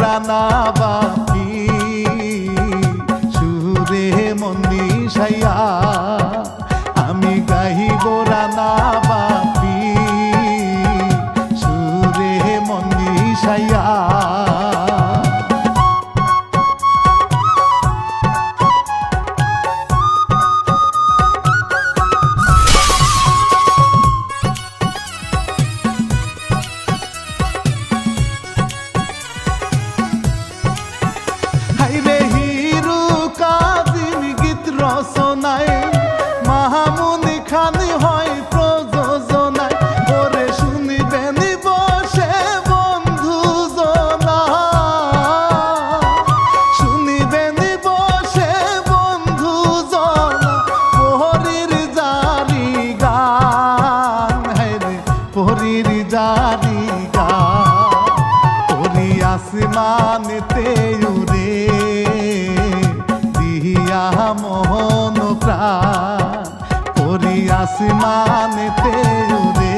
রানা বাপি সুরে মন মিশাইয়া আমি গাইব রানা বাপি সুরে মন মিশাইয়া মাহমুদ খান হয় প্রযোজনায় ওরে শুনিবেন বসে বন্ধু জনা শুনিবেন বসে বন্ধু জনা পহরির জারি গান হায়রে পহরির জারি গান ওরি আসমানেতে উড়ে দিয়া মোহন প্রাণ ওরি আসমানেতে উড়ে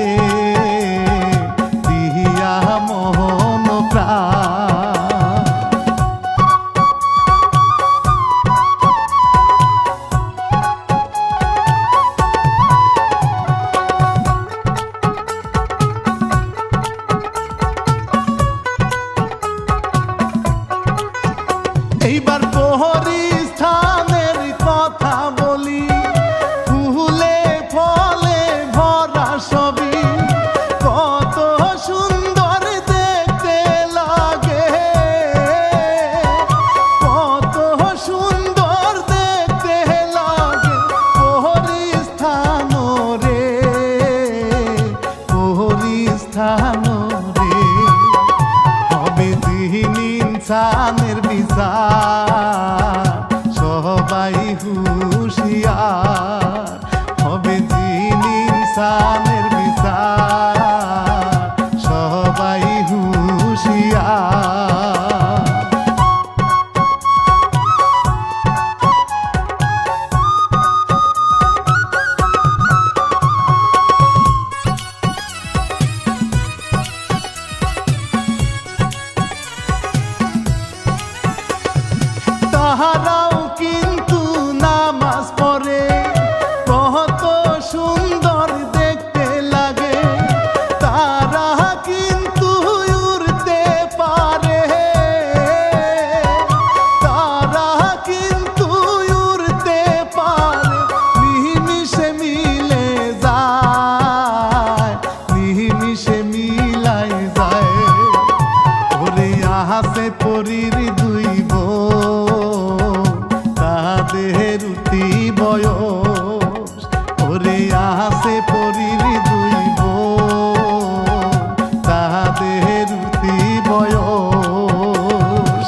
দিয়া মোহন প্রাণ এইবার প্রহরী স্থানের কথা বলি ফুলে ফলে ভরা ছবি কত সুন্দর দেখতে লাগে কত সুন্দর দেখতে লাগে প্রহরী স্থান রে প্রহরী স্থান রে হবে দিন ইনসানের বিচার সবাই হুঁশিয়ার হবে দিন ইনসানের বিচার সবাই হুঁশিয়ার তাহারাও কিন্তু নামাজ পড়ে কত সুন্দর দেখতে লাগে তারা কিন্তু উড়তে পারে তারা কিন্তু উড়তে পারে নিমিষে মিলে যায় নিমিষে মিলাই যায় ওরে আহাসে পরির দুই তাদের উঠি বয়স ওরে আসে পরির দুই তাদের উঠি বয়স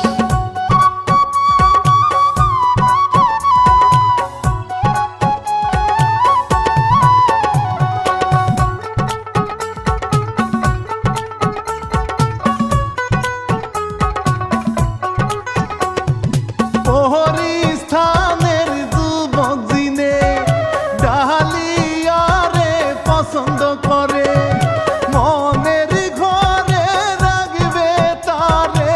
প্রহরী স্থানের যুবক জিনে ডালিয়ারে পছন্দ করে মনের ঘরে রাখবে তারে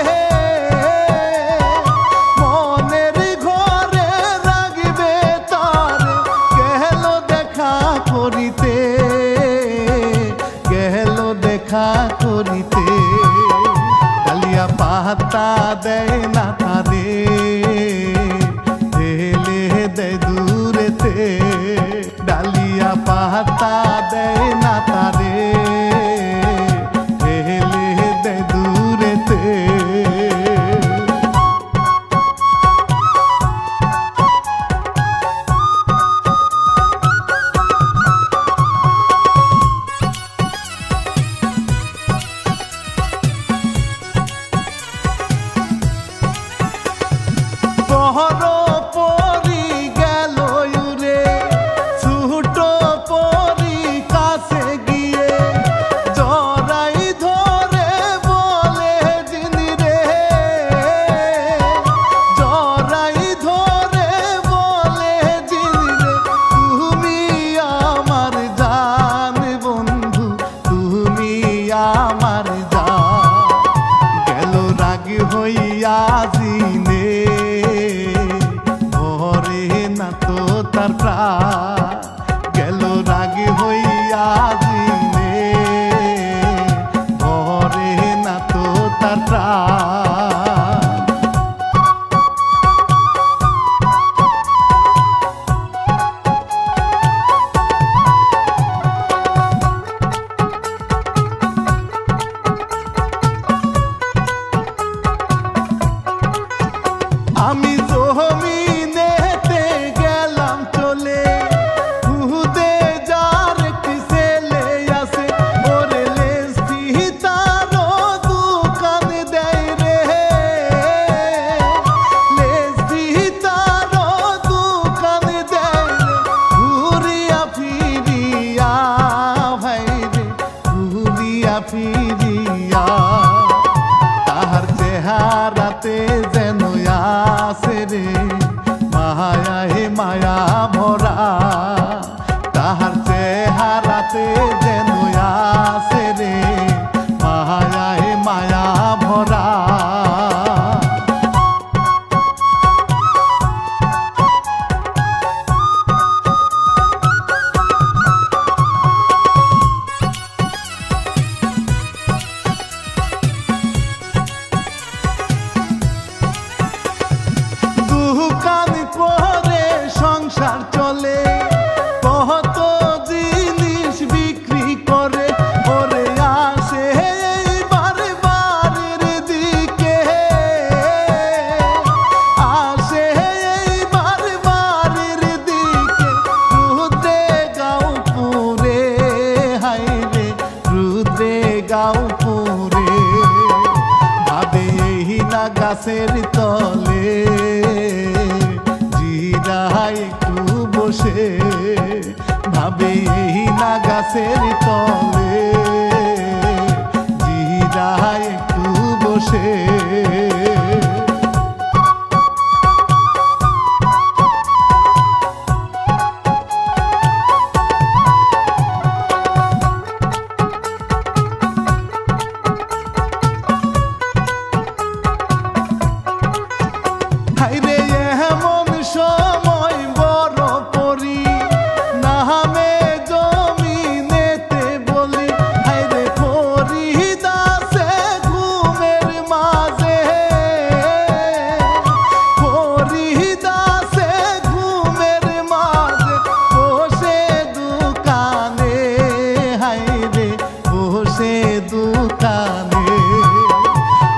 মনের ঘরে রাখবে তারে গেল দেখা করিতে গেল দেখা করিতে ডালিয়া পাতা দেয় না তারে ঢেলে দেয় দূরেতে ডালিয়া পাতা দেয় না তারে ঢেলে দেয় দূরেতে প্রহর পরি গেল উড়ে ছুট পরি কাছে গিয়ে জড়াই ধরে বলে জিনি রে আজিনে ভরে না তো তার প্রাণ গেল রাগে হইয়া আজিনে ভরে না তো তার প্রাণ। আমি জমিনেতে গেলাম চলে খুদে যার একটি ছেলে আছে ওরে লেস্তি তারও দোকান দেয় রে লেস্তি তারও দোকান দেয় রে ঘুরিয়া ফিরিয়া ভাই রে ঘুরিয়া ফিরিয়া তাহার চেহারাতে যেন আছে রে মায়া হে মায়া ভরা তাহার চেহারাতে যেন আছে রে মায়া হে মায়া ভরা। দোকান করে সংসার চলে কত জিনিস বিক্রি করে ওরে আসে এইবার বাড়ির দিকে আসে এইবার বাড়ির দিকে রুদ্রে গাঁও পুরে হাই রে রুদ্রে গাঁও পুরে ভাবে এই না গাছের তলে জিরা একটু বসে ভাবে এই না গাছের তলে জিরা একটু বসে। হাইরে এমন সময় বড় পরি নামে জমিনেতে বলি হাইরে ফরিদাসে ঘুমের মাঝে ফরিদাসে ঘুমের মাঝে বসে দোকানে হাইরে বসে দোকানে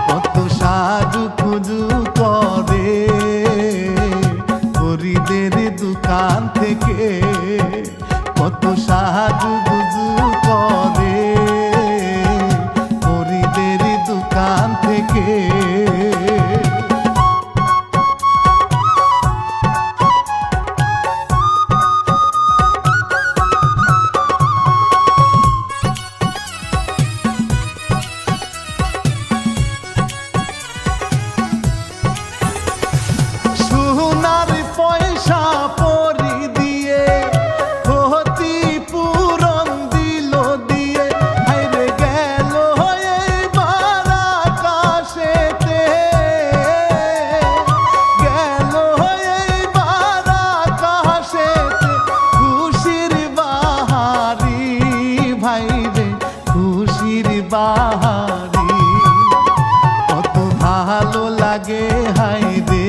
কত সাজু পুজু করে ফরিদের দোকান থেকে কত সাজু গুজু করে ফরিদের দোকান থেকে। সোনার পয়সা পরি দিয়ে ক্ষতি পূরণ দিল দিয়ে হাইরে গেল এইবার আকাশেতে গেল এইবার আকাশেতে খুশির বাহারি ভাই রে খুশির বাহারি কত ভালো লাগে হাই রে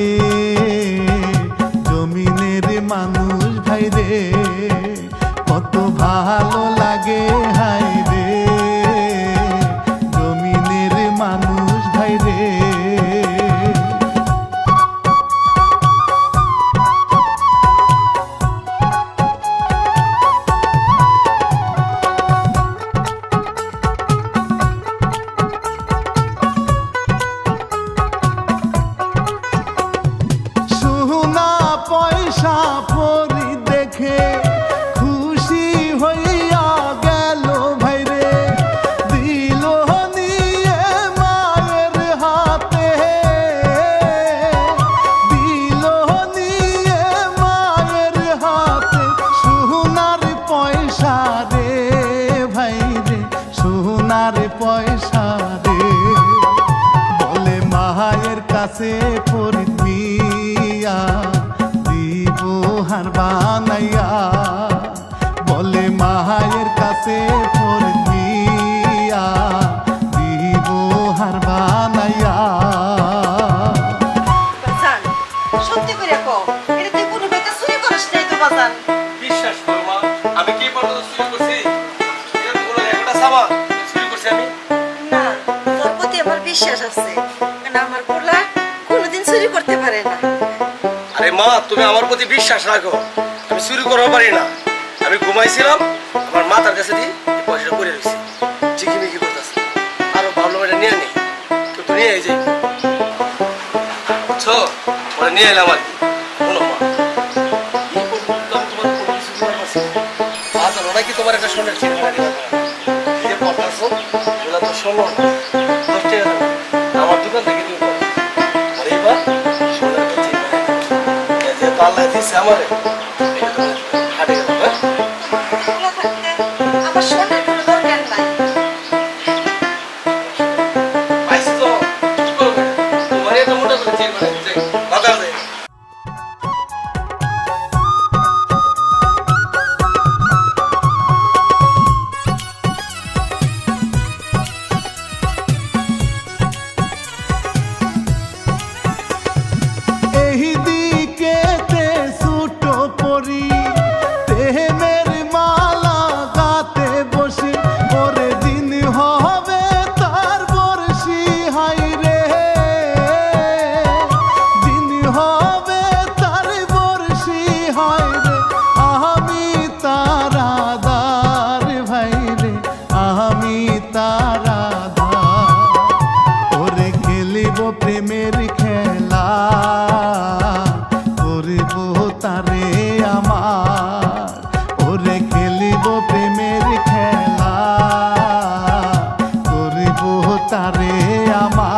জমিনের মানুষ ভাই রে কত ভালো লাগে হাই রে জমিনের মানুষ ভাই রে। সোনা পয়সা পরি দেখে খুশি হইয়া গেল ভাই রে দিল নিয়ে মায়ের হাতে দিল নিয়ে মায়ের হাতে সোনার পয়সা রে ভাই রে সোনার পয়সা রে বলে মায়ের কাছে ফরিদ মিয়া দিব হার বানাইয়া বলে মায়ের কাছে ফরিদ মিয়া দিব হার বানাইয়া বাজান সত্যি করে কও এটা তুই কোনো বেটা চুরি করিস নাই তো বাজান বিশ্বাস করো মা আমি কি পর্যন্ত চুরি করছি এরকম কোনো একটা সামান চুরি করছি আমি না তোর প্রতি আমার বিশ্বাস আছে কারণ আমার পোলা কোনোদিন চুরি করতে পারে না আরে মা তুমি আমার প্রতি বিশ্বাস রাখো আমি চুরি করতে পারি না আমি ঘুমাইছিলাম আমার মাথার কাছে দিয়ে এই পয়সাটা পড়ে রয়েছে ঝিকিমিকি করতেছে আরো ভাবলাম এটা নিয়ে নি কেউ তো নিয়ে যাই বুঝছো ওরা নিয়ে এলাম আর কি শোনো মা এই পর্যন্ত আমি তোমার কোনো কিছু করতে পারছি না আচ্ছা ওরা কি তোমার একটা সোনার চিন্তা দিলাম এই যে পড়তেছো এগুলো তো শোনো না 10 টাকা দাও। আমার দোকান থেকে তুমি পড়ো আর এইবার সোনার চিন্তা যে পাল্লা দিচ্ছে আমারে এটা তো হাটে গেল হ্যাঁ পোলা থাকতে আমার সোনার কোনো দরকার নাই পাইছি তো কি করবে তোমার এটা মোটা করে চেক করে দিতে বাজার দে এই দিকেতে ছুটো পরি প্রেমের মালা গাতে বসি ওরে দিন হবে তার বর্ষি হাই রে দিন হবে তার বর্ষি হাই রে আমি তারাদার ভাই রে আমি তারাদার ওরে খেলিব প্রেমের খেলা করিব তারে আমার ওরে খেলিব প্রেমের খেলা করিব তারে আমার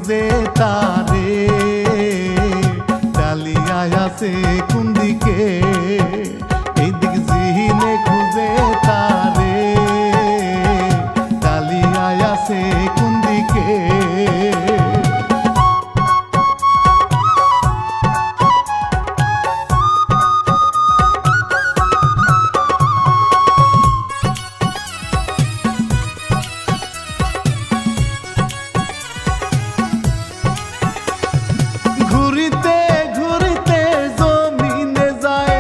খুঁজে তারে ডালিয়ায় আছে কোন দিকে এইদিক জিহিনে খুঁজে তারে ডালিয়ায় আছে কোন দিকে ঘুরিতে ঘুরিতে জমিনে যায়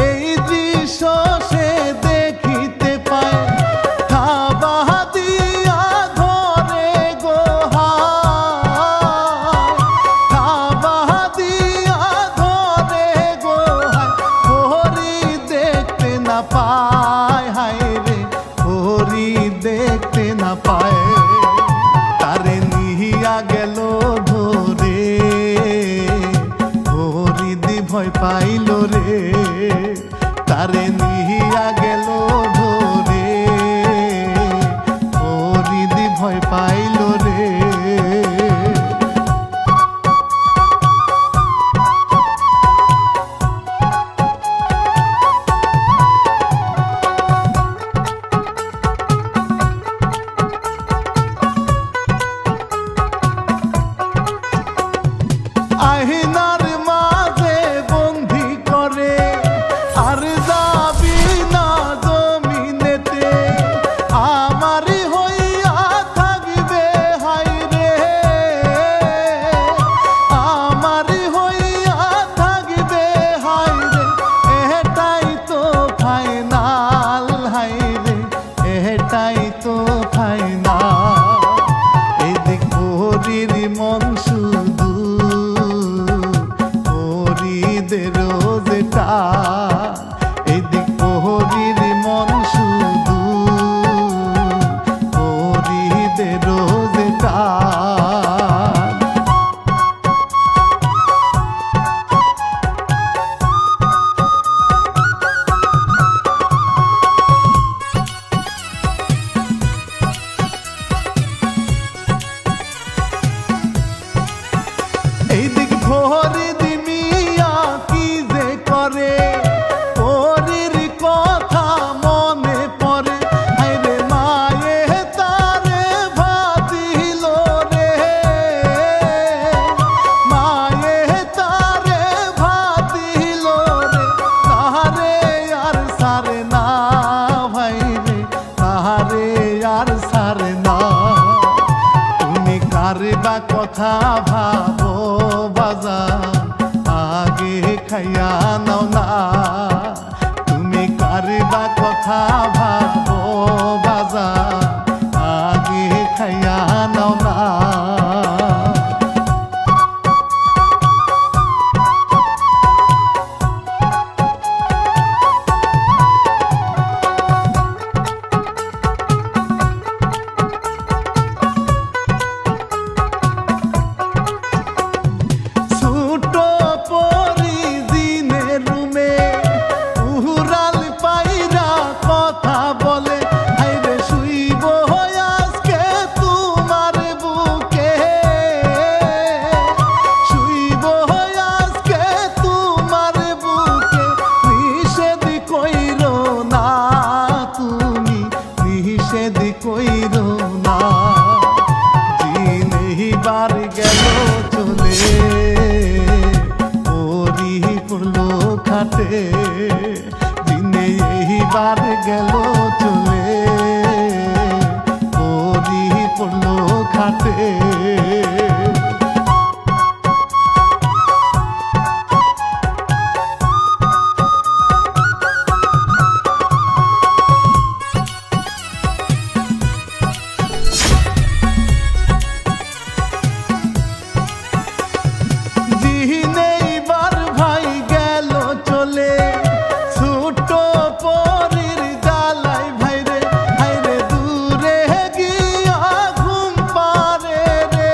এই দৃশ্য সে দেখিতে পায় খাবা দিয়া ঘরে গোহায় খাবা দিয়া ঘরে গোহায় হরি দেখতে না পায় হায় রে হরি দেখতে না পায় তারে নিহিয়া গেল ধরে হরিদি ভয় পাইল রে তারে নিহিয়া গেল ধরে হরিদি ভয় পাইল রে আহিনার মাঝে বন্দি করে আর যাবি না জমিনেতে আমারই হইয়া থাকবে হাই রে আমারই হইয়া থাকবে হাই রে এটাই তো ফাইনাল হাই রে এটাই তো ফাইনাল এদিক হরির মন শুধু হরিদেরও যেটা এদিক হরির মন শুধু হরিদেরও যেটা এইদিক ভরি দিমিয়া কি যে করে ওরির কথা মনে পড়ে হায়রে মায়ে তারে ভাতিল রে মায়ে তারে ভাতিল রে তাহারে আর সারে না ভাই রে তাহারে আর সারে না তুমি কারবা কথা ভাবো বাজার আগে খাইয়া নাও না তুমি কারবা কথা ভাবো বাজার আগে খাইয়া নাও না ছোটো পরি দিনের রুমে উহুরাল পাইরা কথা বলে হায়রে শুইব আজকে তোমার বুকে শুইব আজকে তোমার বুকে নিষেধ কইরো না তুমি নিষেধ কইরো না দিনবার গেল চলে ওরি পড়লো খাটে দিনে এইবার গেল চলে ওরি পড়লো খাটে দিনেইবার ভাই গেল চলে ছোট পরির জ্বালাই ভাইরে হায়রে দূরে গিয়া ঘুম পারে রে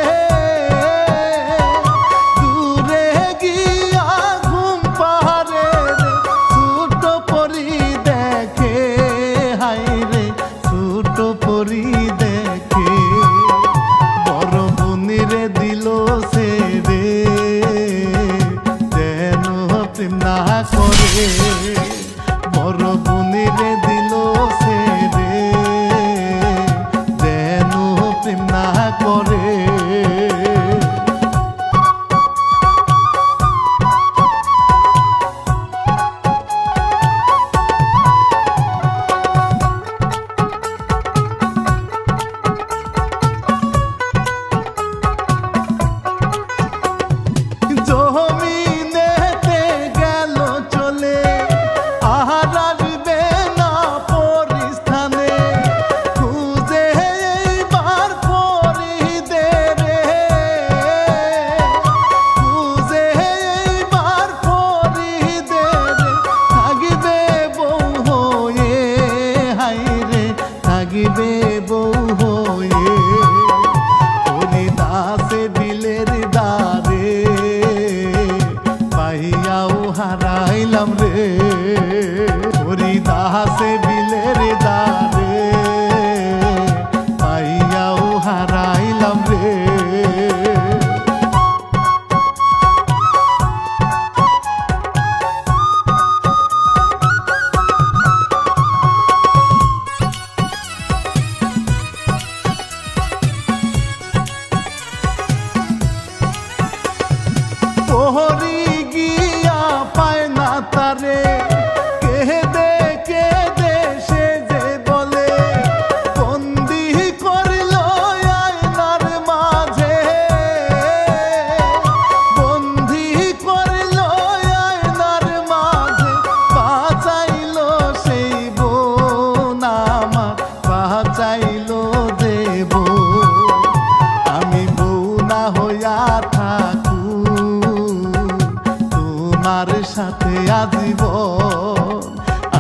সাথে আজীবন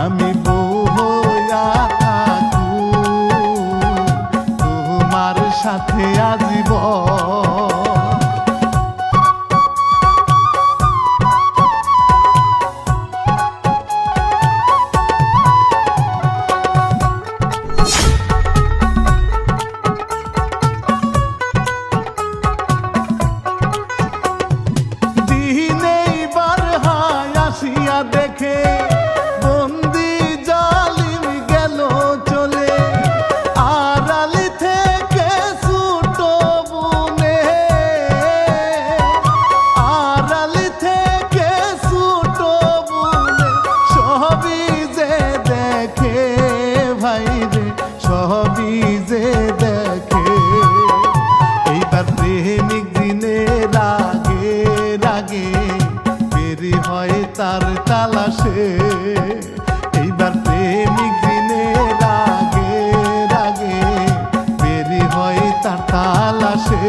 আমি বউ হইয়া থাকবো তোমার সাথে আজীবন। দেখে বন্দি জালিম গেল চলে আড়ালি থেকে ছোট বুনে আড়ালি থেকে ছোট বুনে সবই যে দেখে ভাই রে সবই যে দেখে এইবার প্রেমিক দিনে রাগে রাগে বেরি হয় তার তালাশে এইবার প্রেমিক দিনে রাগে রাগে বেরি হয় তার তালাশে।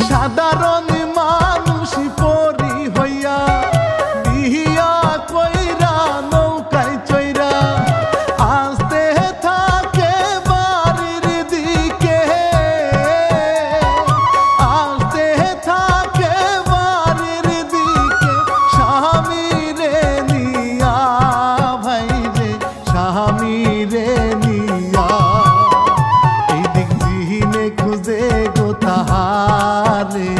সাধারণ মানুষ পরি হইয়া বিহিয়া কইরা নৌকায় চইরা আসতে থাকে বাড়ির দিকে আসতে থাকে বাড়ির দিকে স্বামী রে নিয়া ভাই রে স্বামী রে নিয়া এই দিক জিহিনে খুঁজে গো তাহারে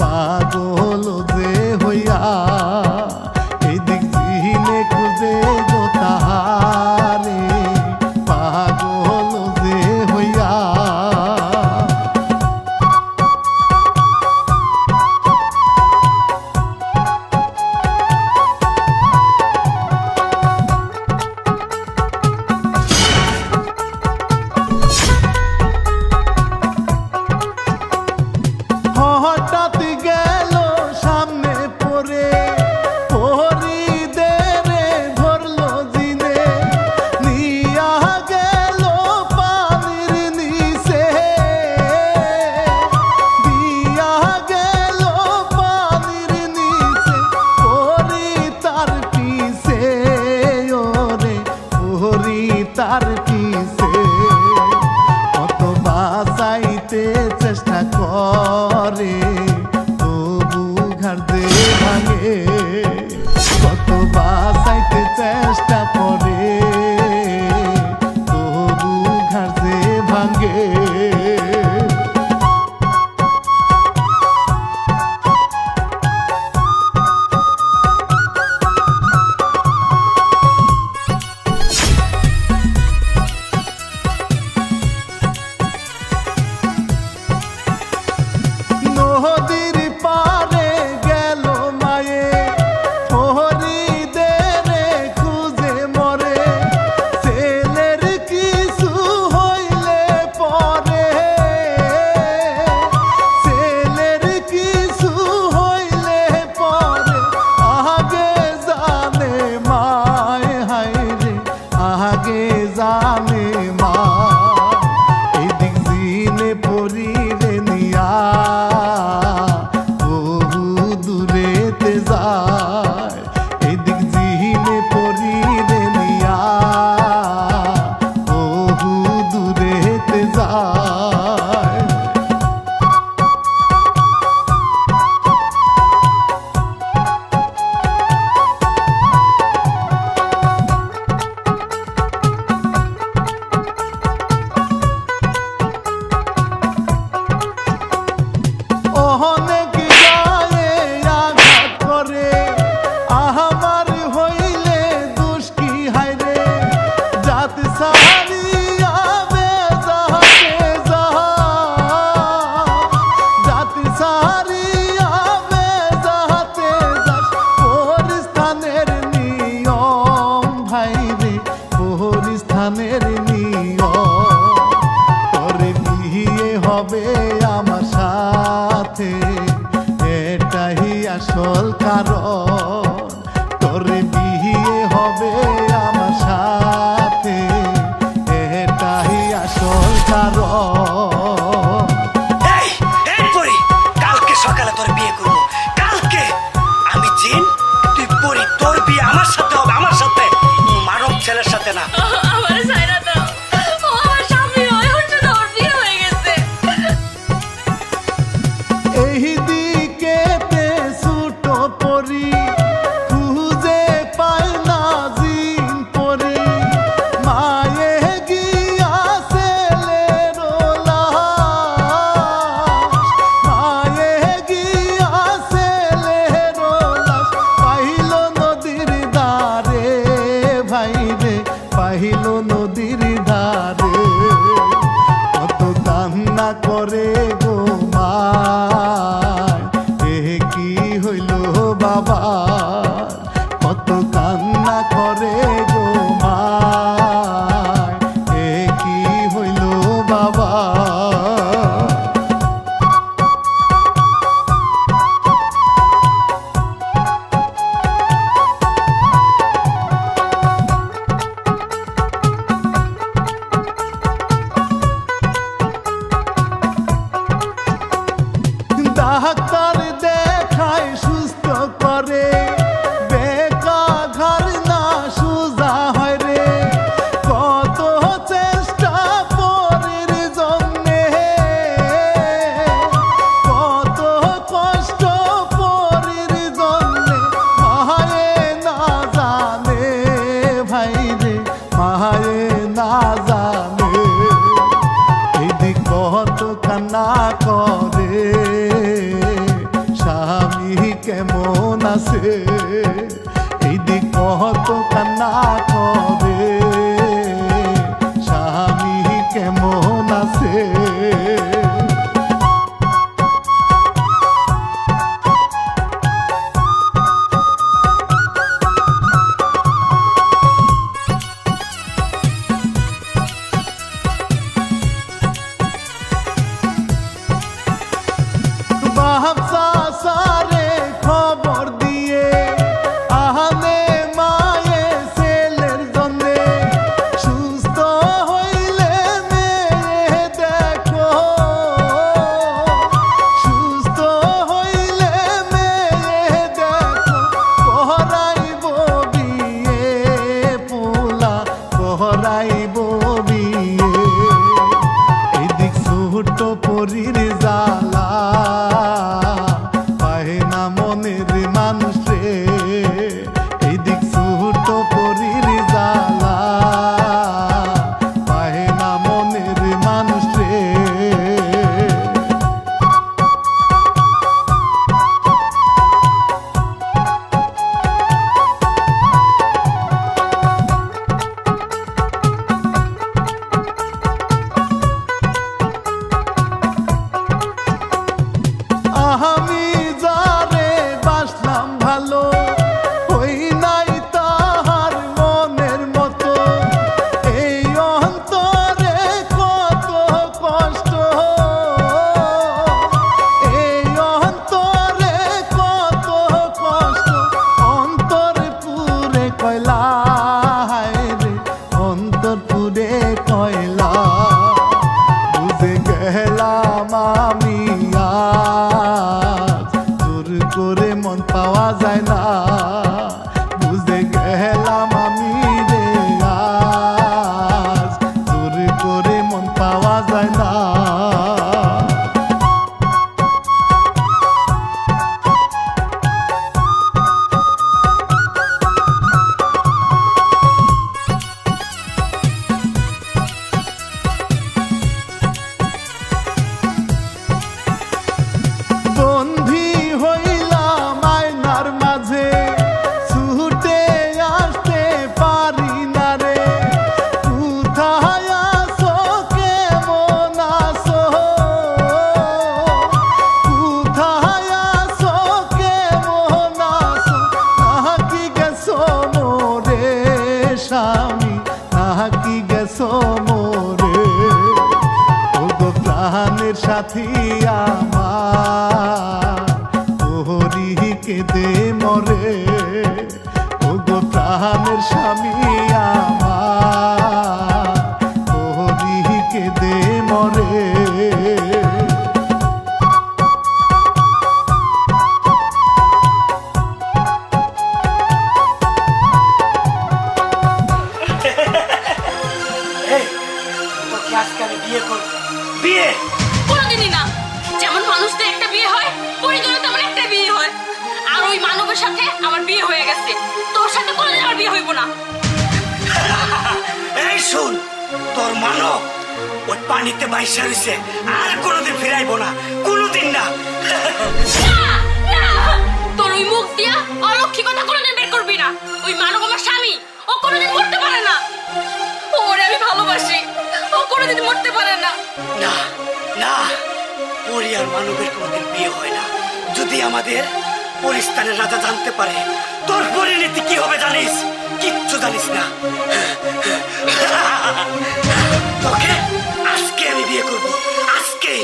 পাগল যে হইয়া এই দিক জিহিনে খুঁজে গো তাহারে পাগল যে হইয়া। হঠাৎ গেল সামনে পড়ে হরিদেরে ধরলো জিনে নিয়া গেল পানির নিচে দিয়া গেল পানির নিচে হরি তার পিছে ওরে হরি তার পিছে কত বাঁচাইতে চেষ্টা করে তবু ঘাড় দে ভাঙে কত বাঁচাইতে চেষ্টা করে তবু ঘাড় দে ভাঙে। নদীর পারে গেল মায়ে হরিদেরে খুঁজে মরে ছেলের কিছু হইলে পরে ছেলের কিছু হইলে পরে আগে জানে মায় হায় রে আগে জানে মা এই দিক জিনে পরি রে নিয়া বহু দূরেতে যায় এই দিক জিহিনে পরি রে নিয়া বহু দূরেতে যায়। অনেক গায়ে আঘাত করে আহামার হইলে দুষ কি হায়রে জাত সাহারিয়া বেজাহাতে যাহা জাত সাহারিয়া বেজাহাতে যাস পরিস্থানের নিয়ম ভাই রে পরিস্থানের নিয়ম তোরে বিয়ে হবে আমার সাথে এটাই কারণ তোর বিয়ে হবে আমার সাথে, এটাই আসল কারণ। এই এই পরি, কালকে সকালে তোর বিয়ে করব। কালকে আমি জিন, তুই পরি, তোর বিয়ে আমার সাথে হবে, আমার সাথে, মানব ছেলের সাথে না। আমার সাইরা দাও, ও আমার স্বামী হয়, ওর সাথে ওর বিয়ে হয়ে গেছে। এই দিকেতে ছোট পরি খুঁজে পায় না জিন পরি, মায়ে গিয়াছে লেরোলা, মায়ে গিয়াছে লেরোলা, পাইল নদীর ধারে ভাই রে, পাইল নদীর ধারে, কত কান্না করে গো মায়, এ কি হইল বাবা, কত কান্না করে গো মায়, এ কি হইল বাবা। ডাক্তার দেখায় সুস্থ করে, বেকাঘার না সুজা হয় রে, কত চেষ্টা পরের জন্যে, কত কষ্ট পরের জন্যে, মায়ে না জানে ভাই রে, মায়ে না জানে, এদিক কত কান্না করে, স্বামী কেমন আছে, এইদিক কত কান্না করে, স্বামী কেমন আছে। বাপসা সারে খবর দিয়ে আহানে মায়ে ছেলের জন্যে, সুস্থ হইলে মেয়ে দেখো, সুস্থ হইলে মেয়ে দেখো, করাইব বিয়ে পোলা, করাইব বিয়ে, এদিক ছোট পরীর জ্বালা, পায় না মনের মানুষ রে, এইদিক ছোট পরীর জ্বালা, পায় না মনের মানুষ রে। আমি যারে বাসলাম ভালো, হই নাই তাহার মনের মতো, এই অন্তরে কত কষ্ট, এই অন্তরে কত কষ্ট, অন্তর পুরে কয়লা হায় রে, অন্তর পুরে কয়লা, বুঝে গেলাম আমি আজ, জোর করে মন পাওয়া যায় না, বুঝে গেলাম আমি রে আজ, জোর করে মন পাওয়া যায় না। বন্ধি হইলাম আয়নার মাঝে, ছুটে আসতে পারি না রে, কোথায় আছো কেমন আছো, কোথায় আছো কেমন আছো, নাকি গেছো মোরে স্বামী, নাকি গেছো মোরে, ওগো প্রাণের সাথী আমার, তোহরি পরি কেঁদে মরে ও গো প্রাণের স্বামী আমার পরি কেঁদে মরে। তোকে আজকে আমি বিয়ে করব। বিয়ে কোনোদিনই না। যেমন মানুষদের একটা বিয়ে হয়, পরিজনে তেমন একটা বিয়ে হয়। আর ওই মানবের সাথে আমার বিয়ে হয়ে গেছে, তোর সাথে কোনোদিন আমার বিয়ে হইব না। এই শুন, তোর মানব ওই পানিতে বাইসা হইছে, আর কোনোদিন ফিরাইবো না, কোনোদিন না। না, না, তোর ওই মুখ দিয়া অলক্ষী কথা কোনোদিন বের করবি না। ওই মানব আমার স্বামী, ও কোনোদিন মরতে পারে না। ওরে আমি ভালোবাসি, ও কোনোদিন মরতে পারে না। না না, পরি আর মানবের কোনোদিন বিয়ে হয় না। যদি আমাদের পরিস্থানের রাজা জানতে পারে তোর পরিণতি কি হবে জানিস? কিচ্ছু জানিস না। তোকে আজকে আমি বিয়ে করব, আজকে।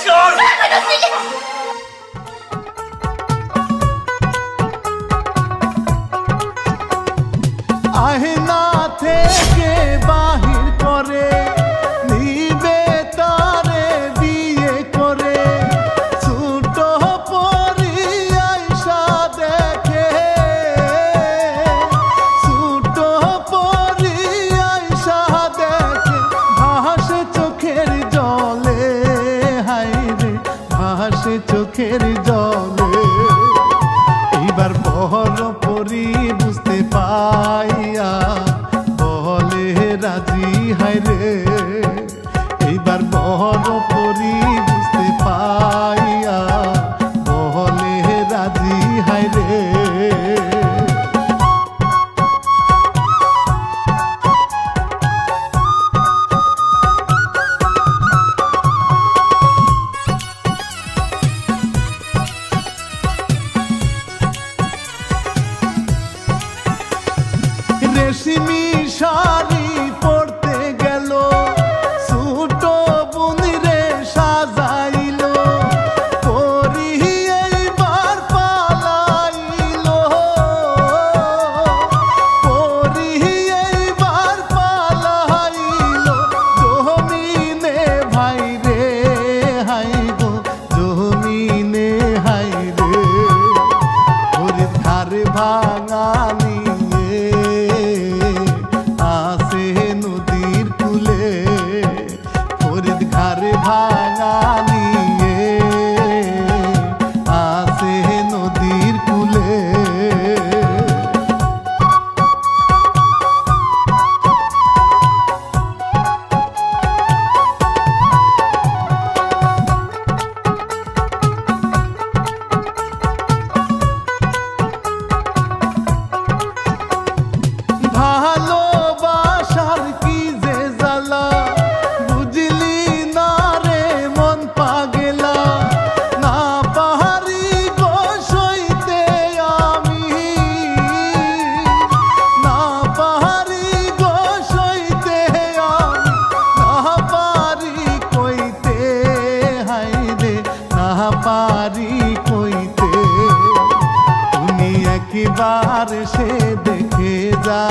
চল। আহনা থেকে বাহির করে নিবে তারে বিয়ে করে ছোট পরি আইসা দেখে ছোট পরি আইসা দেখে ভাসে চোখের জলে হাইরে ভাসে চোখের জলে। এইবার বড় পরি বুঝতে পাইয়া বলে রাজি হায়রে এইবার বড় পরি বুঝতে পাইয়া বলে রাজি হায়রে। রেশমি শাড়ি পরতে গেল ছোট বুনিরে সাজাইল পরি এইবার পালাইল পরি এইবার পালাইল জমিনে ভাই রে হাই গো জমিনে হাই রে ওরে ধার ভাঙানি আসে নদীর কূলে ফরিদ ঘাড়ে ভাঙা নিয়ে আসে নদীর কূলে। ভালোবাসার কি যে জ্বালা বুঝলি না রে মন পাগেলা না পাহাড়ি গো সইতে আমি না পাহাড়ি গো সইতে আমি না পারি কইতে হাইরে না পারি কইতে। তুমি একবার সে দেখে যা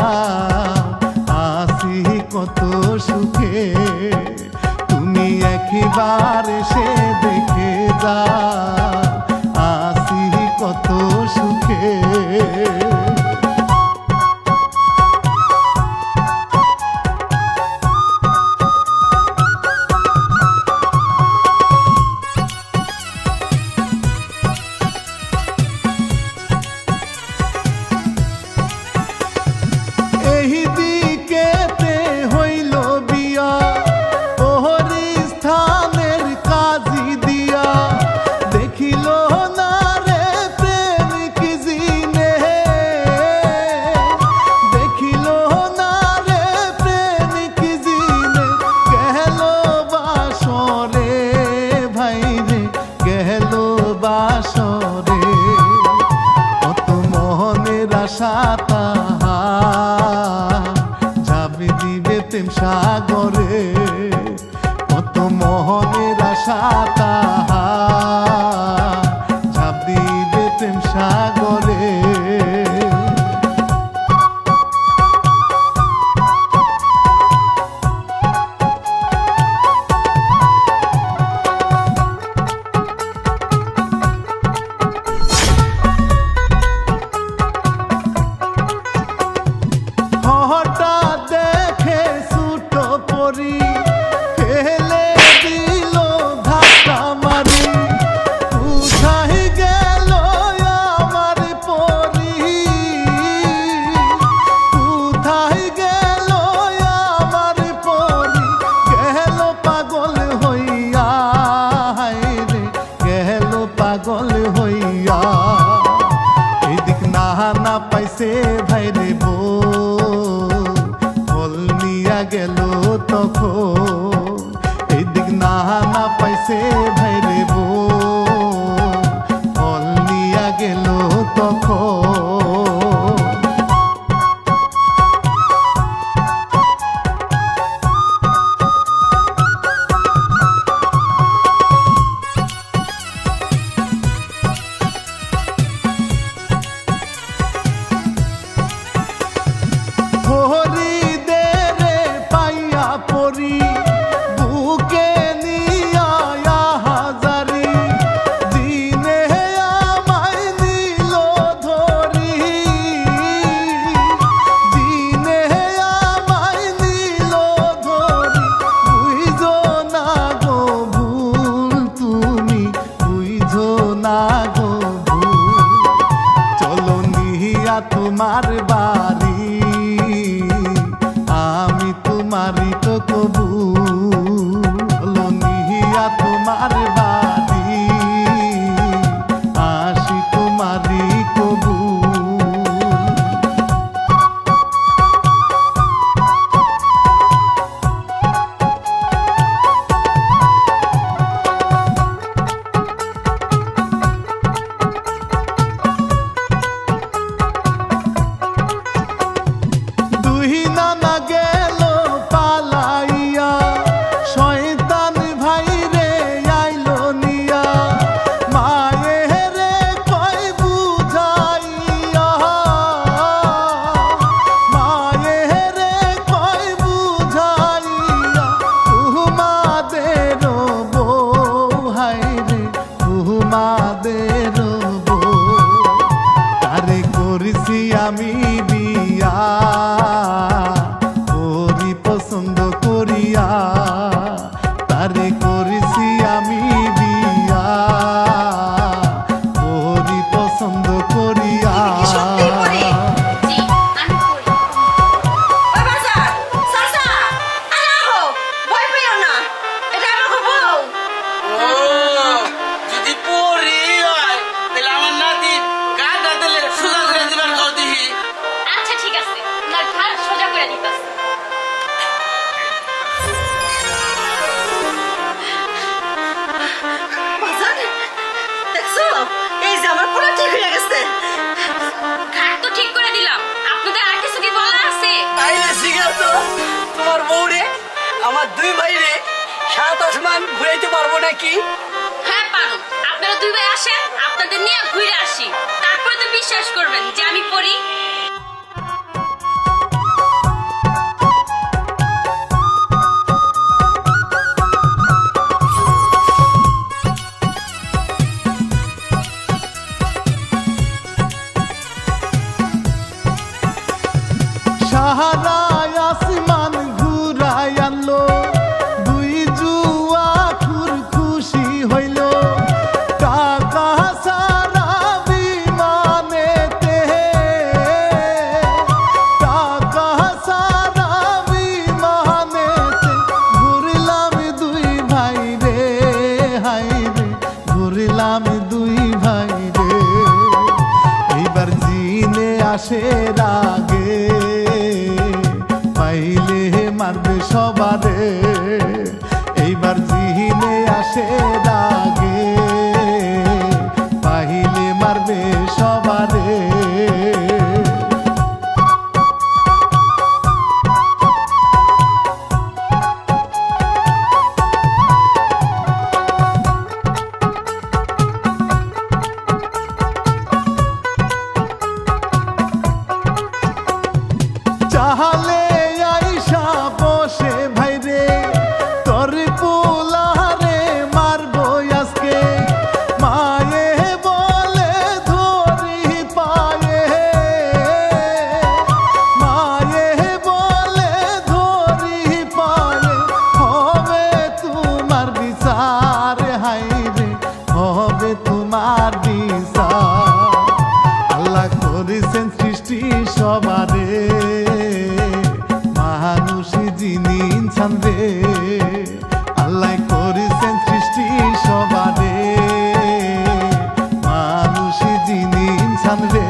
আসি কত সুখে তুমি একবার সে দেখে যা আসি কত সুখে। এই দিকেতে হইল বিয়া ওহরি স্থানের কাজী দিয়া দেখিল না রে প্রেমিক জিনে দেখিল না রে প্রেমিক জিনে গেল বাসরে ভাই রে গেল বাসরে কত মনের আশা তাহা যাবে দিবে প্রেম সাগরে। ভরসা তাহার ঝাঁপ দিবে প্রেম সাগরে। হঠাৎ দেখে ছোট পরি ফেলে দিল ধাক্কা মারি, কোথায় গেল আমার পরি, কোথায় গেল আমার পরি, গেল পাগল হইয়া, হায়রে গেল পাগল হইয়া। এদিক না না পাইছে ভাইরে বল নিয়া গেল তখন, এদিক না না পাইছে ভাইরে বল নিয়া গেল তখন। হরিদের পাইয়া পরি বুকে নিয়া হাজারি, দিনে আমায় নিল ধরি, দিনে আমায় নিল ধরি, বুঝো না গো ভুল তুমি, বুঝো না গো ভুল, চলো নিয়া তোমার বাড়ি, আমি তোমারই তো কবুল, নিয়া তোমার বাড়ি, আসি তোমারই কবুল। দুই নানা গেল পালাইয়া, শয়তান ভাইরে আইলো নিয়া, মায়েরে কয় বুঝাইয়া, মায়েরে কয় বুঝাইয়া, তোমাদেরও বউ, হায়রে তোমাদেরও বউ, তারে করেছি আমি বিয়া, করি পছন্দ করিয়া, তারে করেছি আমি বিয়া, করি পছন্দ করিয়া। কি সত্যি পরি? জি আমি পড়ি। ওই বাজার চাচা, আলাহো ভয় পেও না, এটা আমার বউ। ও যদি পরি হয় তাহলে আমার নাতি গাটা দিলে সোজা করে দিবার কর দিহি। আচ্ছা ঠিক আছে, তোমার ঘাড় সোজা করে দিতেছি। বাজার দেখছো, এই যে আমার পুরো ঠিক হয়ে গেছে। ঘাড় তো ঠিক করে দিলাম, আপনাদের আর কিছু কি বলা আছে? তাইলে শিখা তো তোমার বউরে আমার দুই ভাইরে সাত আসমান ঘুরাইতে পারবো নাকি? হ্যাঁ পারো, আপনারা দুই ভাই আসেন, আপনাদের নিয়ে ঘুরে আসি, তারপরে তো বিশ্বাস করবেন যে আমি পড়ি। সাহারা আসমান ঘুরাই আনলো, দুই জুয়া খুর খুশি হইল, টাকা সারা বিমানেতে, টাকা সারা বিমানেতে, ঘুরলাম দুই ভাই রে, হায়রে ঘুরলাম দুই ভাই রে। এইবার জিনে আসে রাগে, পাইলে মারবে সবারে, এইবার জিনে আসে রাগে, পাইলে মারবে সবারে। জাহালে আইসা বসে ভাইরে তোর পোলারে মারবো আজকে মায়ে বলে ধরি পায়ে মায়ে বলে ধরি পায়ে হবে তোমার বিচার হাইরে হবে তোমার বিচার আল্লাহ করেছেন সৃষ্টি সবারে মানুষই যিনি ইনসান রে আল্লাহ করেছেন সৃষ্টি সবারে মানুষই যিনি ইনসান রে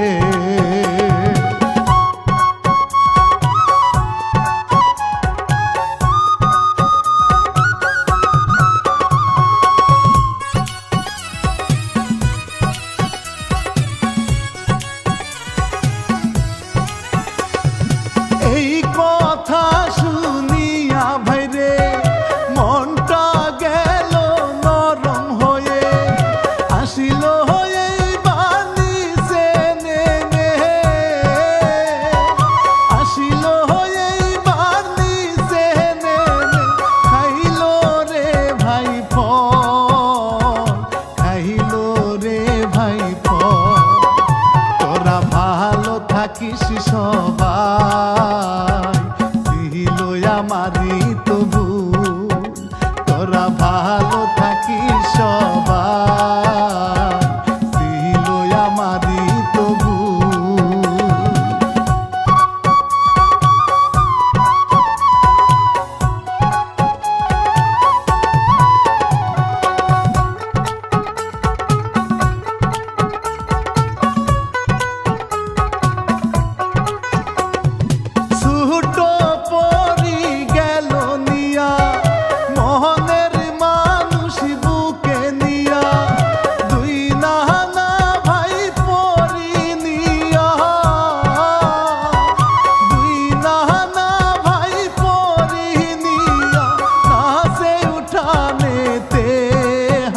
এই কথা শুনিয়া ভাইরে মনটা গেল নরম হয়ে আসিল হয়ে বাণী নেমে আসিল হয়ে বাণী নেমে খাইল রে ভাই ফল খাইল রে ভাই ফল তোরা ভালো থাকিস সবাই ছিল আমারই তবু তোরা ভালো থাকিস সবাই ছিল আমারই তবু ছোট পরি গেল নিয়া মোহনের মানুষ বুকে নিয়া দুই নানা ভাই পরি নিয়া দুই নানা ভাই পরি নিয়া নাচে উঠানেতে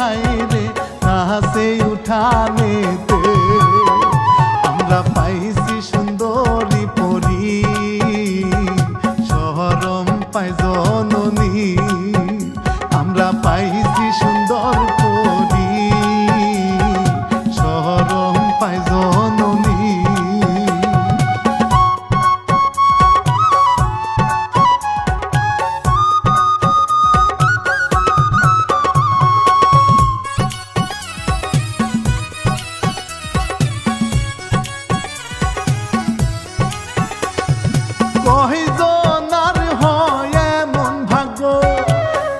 হাইরে নাচে উঠানেতে আমরা পাইছি সুন্দরী পরি শহরম পাই জননী আমরা পাইছি সুন্দর পরি শহরম পাই জননী কয়জনার হয় এমন ভাগ্য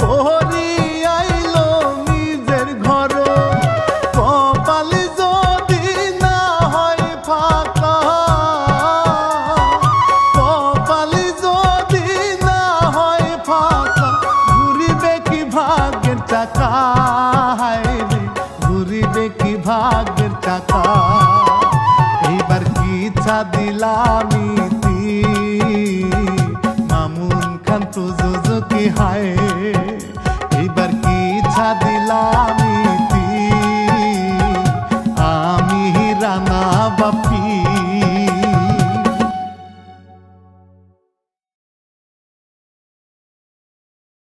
পরি আইলো নিজের ঘর কপাল যদি না হয় ফাঁকা কপাল যদি না হয় ফাঁকা ঘুরিবে কি ভাগ্যের টাকা হায়রে ঘুরিবে কি ভাগ্যের টাকা এইবার কি ইচ্ছা দিলামি মামুন খান প্রযোজকে হায় এইবার কি ইচ্ছা দিলাম